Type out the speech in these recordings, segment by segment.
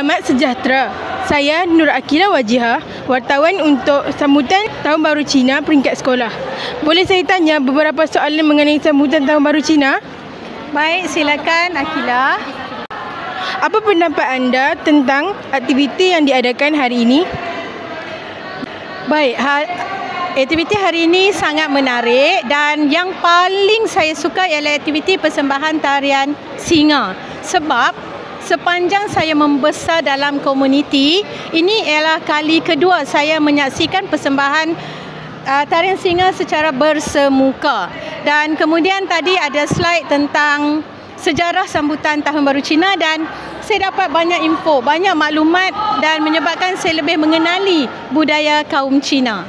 Selamat sejahtera. Saya Nur Akila Wajihah, wartawan untuk sambutan Tahun Baru Cina peringkat sekolah. Boleh saya tanya beberapa soalan mengenai sambutan Tahun Baru Cina? Baik, silakan Akila. Apa pendapat anda tentang aktiviti yang diadakan hari ini? Baik, aktiviti hari ini sangat menarik dan yang paling saya suka ialah aktiviti persembahan tarian singa. Sebab sepanjang saya membesar dalam komuniti, ini ialah kali kedua saya menyaksikan persembahan tarian singa secara bersemuka. Dan kemudian tadi ada slide tentang sejarah sambutan Tahun Baru Cina dan saya dapat banyak info, banyak maklumat dan menyebabkan saya lebih mengenali budaya kaum Cina.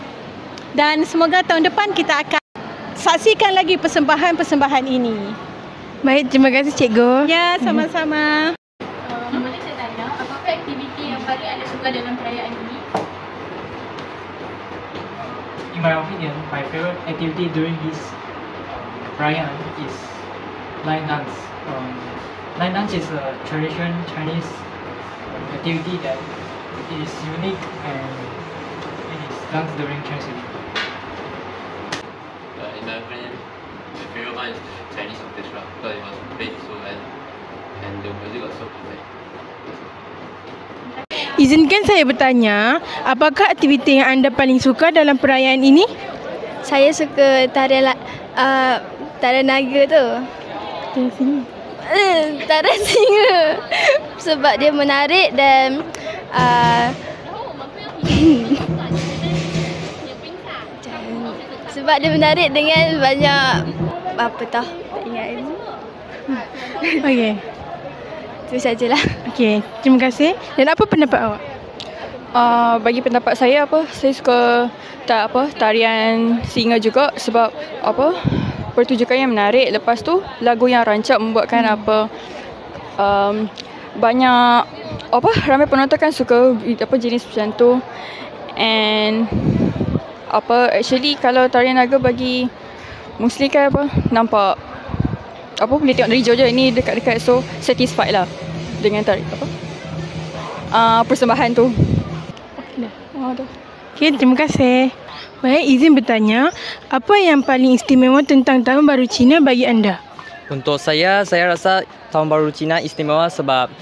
Dan semoga tahun depan kita akan saksikan lagi persembahan-persembahan ini. Baik, terima kasih Cikgu. Ya, sama-sama. Boleh saya tanya, apakah aktiviti yang paling anda suka dalam perayaan ini? In my opinion, my favorite activity during this perayaan is line dance. Line dance is a traditional Chinese activity that is unique and it is done during Chinese New Year. In my opinion, my favorite one is Chinese orchestra because it was played so well and the music was so perfect. Izinkan saya bertanya, apakah aktiviti yang anda paling suka dalam perayaan ini? Saya suka tarian naga tu. Tarian singa. Sebab dia menarik dan sebab dia menarik dengan banyak apa tak ingat ini. Okey. Itu sajalah. Okey, terima kasih. Dan apa pendapat awak? Bagi pendapat saya saya suka tarian singa juga sebab pertunjukannya menarik. Lepas tu lagu yang rancak membuatkan banyak ramai penonton kan suka jenis macam tu. And actually kalau tarian naga bagi Muslim kan nampak boleh tengok dari jauh je, ini dekat-dekat, so satisfied lah dengan persembahan tu. Okey, terima kasih. Baik, izin bertanya, apa yang paling istimewa tentang Tahun Baru Cina bagi anda? Untuk saya rasa Tahun Baru Cina istimewa sebab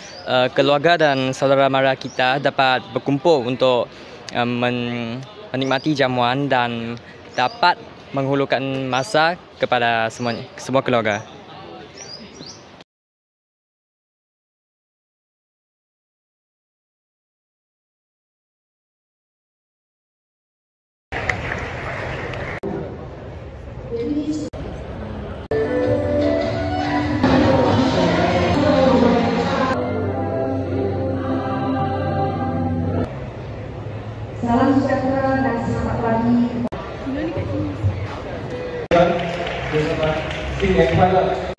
keluarga dan saudara mara kita dapat berkumpul untuk menikmati jamuan dan dapat menghulurkan masa kepada semua keluarga. Salam sejahtera dan selamat pagi. Bersama Sing yang Pilot.